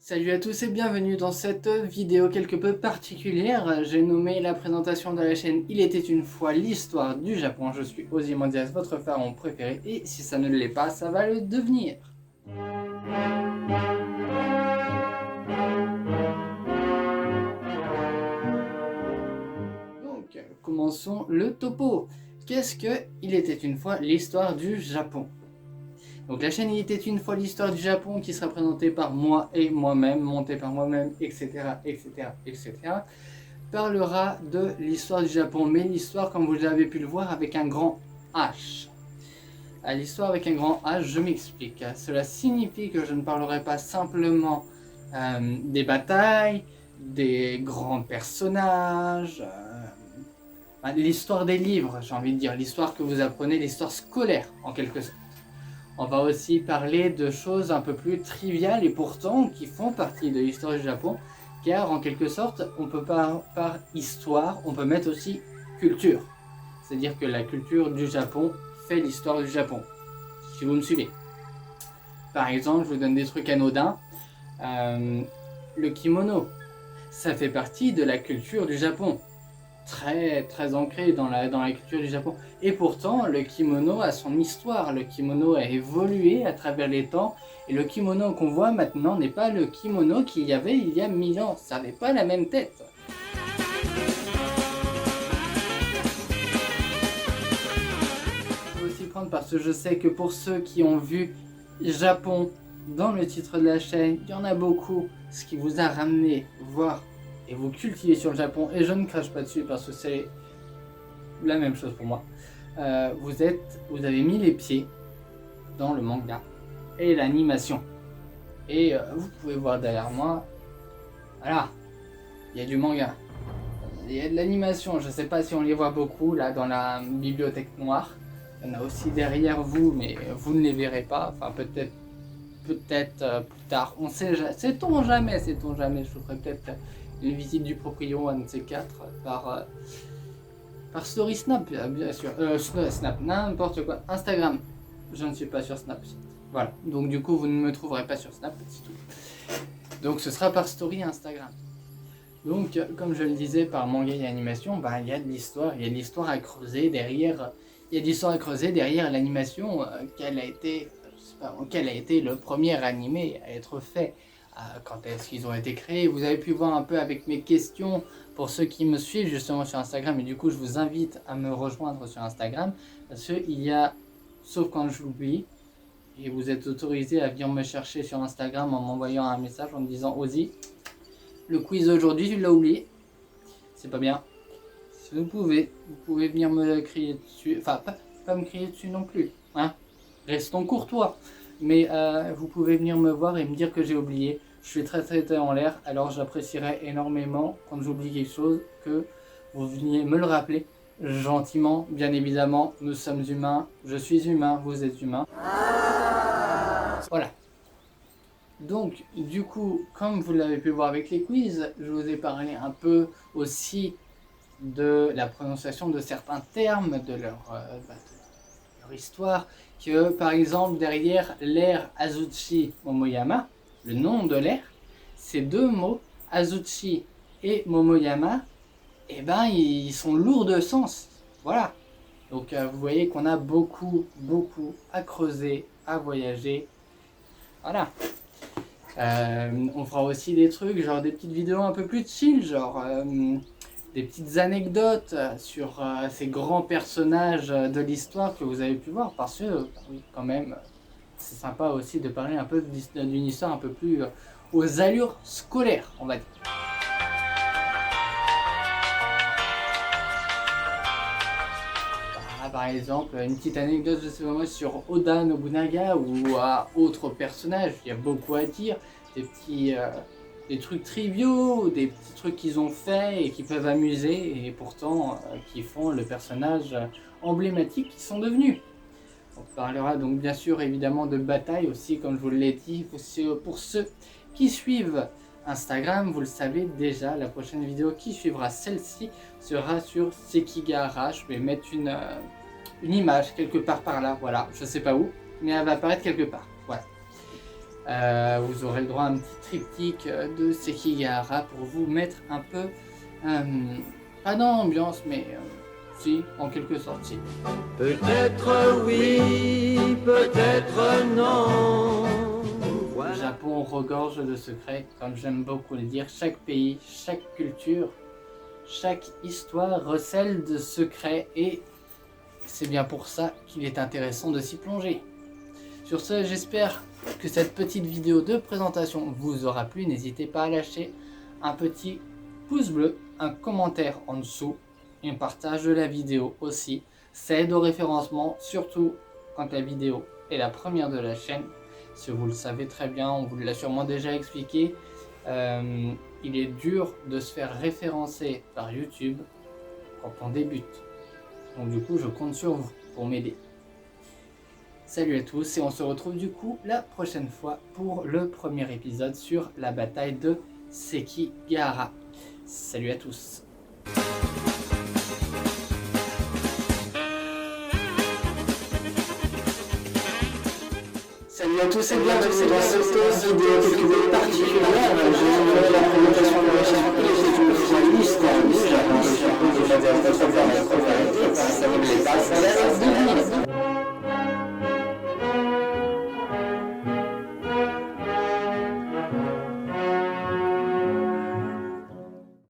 Salut à tous et bienvenue dans cette vidéo quelque peu particulière. J'ai nommé la présentation de la chaîne Il était une fois l'histoire du Japon. Je suis Ozymandias, votre pharaon préféré, et si ça ne l'est pas, ça va le devenir. Donc, commençons le topo. Qu'est-ce que Il était une fois l'histoire du Japon? Donc la chaîne Il était une fois l'histoire du Japon qui sera présentée par moi et moi-même, montée par moi-même, etc., etc., etc., parlera de l'histoire du Japon, mais l'histoire, comme vous avez pu le voir, avec un grand H. À l'histoire avec un grand H, je m'explique. Cela signifie que je ne parlerai pas simplement des batailles, des grands personnages, l'histoire des livres, j'ai envie de dire, l'histoire que vous apprenez, l'histoire scolaire en quelque sorte. On va aussi parler de choses un peu plus triviales et pourtant qui font partie de l'histoire du Japon, car en quelque sorte, on peut par histoire, on peut mettre aussi culture. C'est-à-dire que la culture du Japon fait l'histoire du Japon, si vous me suivez. Par exemple, je vous donne des trucs anodins. Le kimono, ça fait partie de la culture du Japon. Très ancré dans la culture du Japon. Et pourtant, le kimono a son histoire. Le kimono a évolué à travers les temps. Et le kimono qu'on voit maintenant n'est pas le kimono qu'il y avait il y a 1000 ans. Ça n'avait pas la même tête. Je peux aussi prendre parce que je sais que pour ceux qui ont vu Japon dans le titre de la chaîne, il y en a beaucoup. Ce qui vous a ramené voir et vous cultivez sur le Japon, et je ne crache pas dessus parce que c'est la même chose pour moi. Vous avez mis les pieds dans le manga et l'animation. Et vous pouvez voir derrière moi, voilà, il y a du manga. Il y a de l'animation, je ne sais pas si on les voit beaucoup là dans la bibliothèque noire. Il y en a aussi derrière vous, mais vous ne les verrez pas. Enfin, peut-être plus tard. Sait-on jamais. Je vous ferai peut-être une visite du proprio, un de ces quatre, par Story Snap, bien sûr. Snap, n'importe quoi. Instagram, je ne suis pas sur Snapchat. Voilà, donc du coup, vous ne me trouverez pas sur Snap, c'est tout. Donc ce sera par Story Instagram. Donc, comme je le disais, par manga et animation, il y a de l'histoire, il y a de l'histoire à creuser derrière. Il y a de l'histoire à creuser derrière l'animation, quel a été le premier animé à être fait, quand est-ce qu'ils ont été créés. Vous avez pu voir un peu avec mes questions pour ceux qui me suivent justement sur Instagram, et du coup je vous invite à me rejoindre sur Instagram, parce qu'il y a, sauf quand j'oublie, et vous êtes autorisé à venir me chercher sur Instagram en m'envoyant un message en me disant Ozzy, le quiz d'aujourd'hui tu l'as oublié, c'est pas bien. Si vous pouvez venir me crier dessus, enfin pas me crier dessus non plus, hein. Restons courtois, mais vous pouvez venir me voir et me dire que j'ai oublié. Je suis très en l'air, alors j'apprécierais énormément quand j'oublie quelque chose que vous veniez me le rappeler gentiment. Bien évidemment, nous sommes humains, je suis humain, vous êtes humain. Voilà. Donc, du coup, comme vous l'avez pu voir avec les quiz, je vous ai parlé un peu aussi de la prononciation de certains termes, de leur histoire, que par exemple derrière l'air Azuchi Momoyama, le nom de l'air, ces deux mots, Azuchi et Momoyama, ils sont lourds de sens. Voilà. Donc vous voyez qu'on a beaucoup à creuser, à voyager. Voilà. On fera aussi des trucs, genre des petites vidéos un peu plus chill, genre des petites anecdotes sur ces grands personnages de l'histoire que vous avez pu voir, parce que oui, quand même, c'est sympa aussi de parler un peu d'une histoire un peu plus aux allures scolaires, on va dire. Par exemple, une petite anecdote, je sais pas moi, sur Oda Nobunaga ou autres personnages, il y a beaucoup à dire, des trucs triviaux, des petits trucs qu'ils ont fait et qui peuvent amuser, et pourtant qui font le personnage emblématique qu'ils sont devenus. On parlera donc bien sûr évidemment de bataille aussi, comme je vous l'ai dit. Pour ceux qui suivent Instagram, vous le savez déjà, la prochaine vidéo qui suivra celle-ci sera sur Sekigahara. Je vais mettre une image quelque part par là, voilà, je sais pas où, mais elle va apparaître quelque part, voilà. Vous aurez le droit à un petit triptyque de Sekigahara pour vous mettre un peu, pas dans l'ambiance, mais si, en quelque sorte, si. Peut-être oui, peut-être non. Le Japon regorge de secrets, comme j'aime beaucoup le dire. Chaque pays, chaque culture, chaque histoire recèle de secrets et c'est bien pour ça qu'il est intéressant de s'y plonger. Sur ce, j'espère que cette petite vidéo de présentation vous aura plu. N'hésitez pas à lâcher un petit pouce bleu, un commentaire en dessous et un partage de la vidéo aussi. Ça aide au référencement, surtout quand la vidéo est la première de la chaîne. Si vous le savez très bien, on vous l'a sûrement déjà expliqué. Il est dur de se faire référencer par YouTube quand on débute. Donc du coup, je compte sur vous pour m'aider. Salut à tous et on se retrouve du coup la prochaine fois pour le premier épisode sur la bataille de Sekigahara. Salut à tous. Salut à tous et bienvenue dans cette vidéo particulière.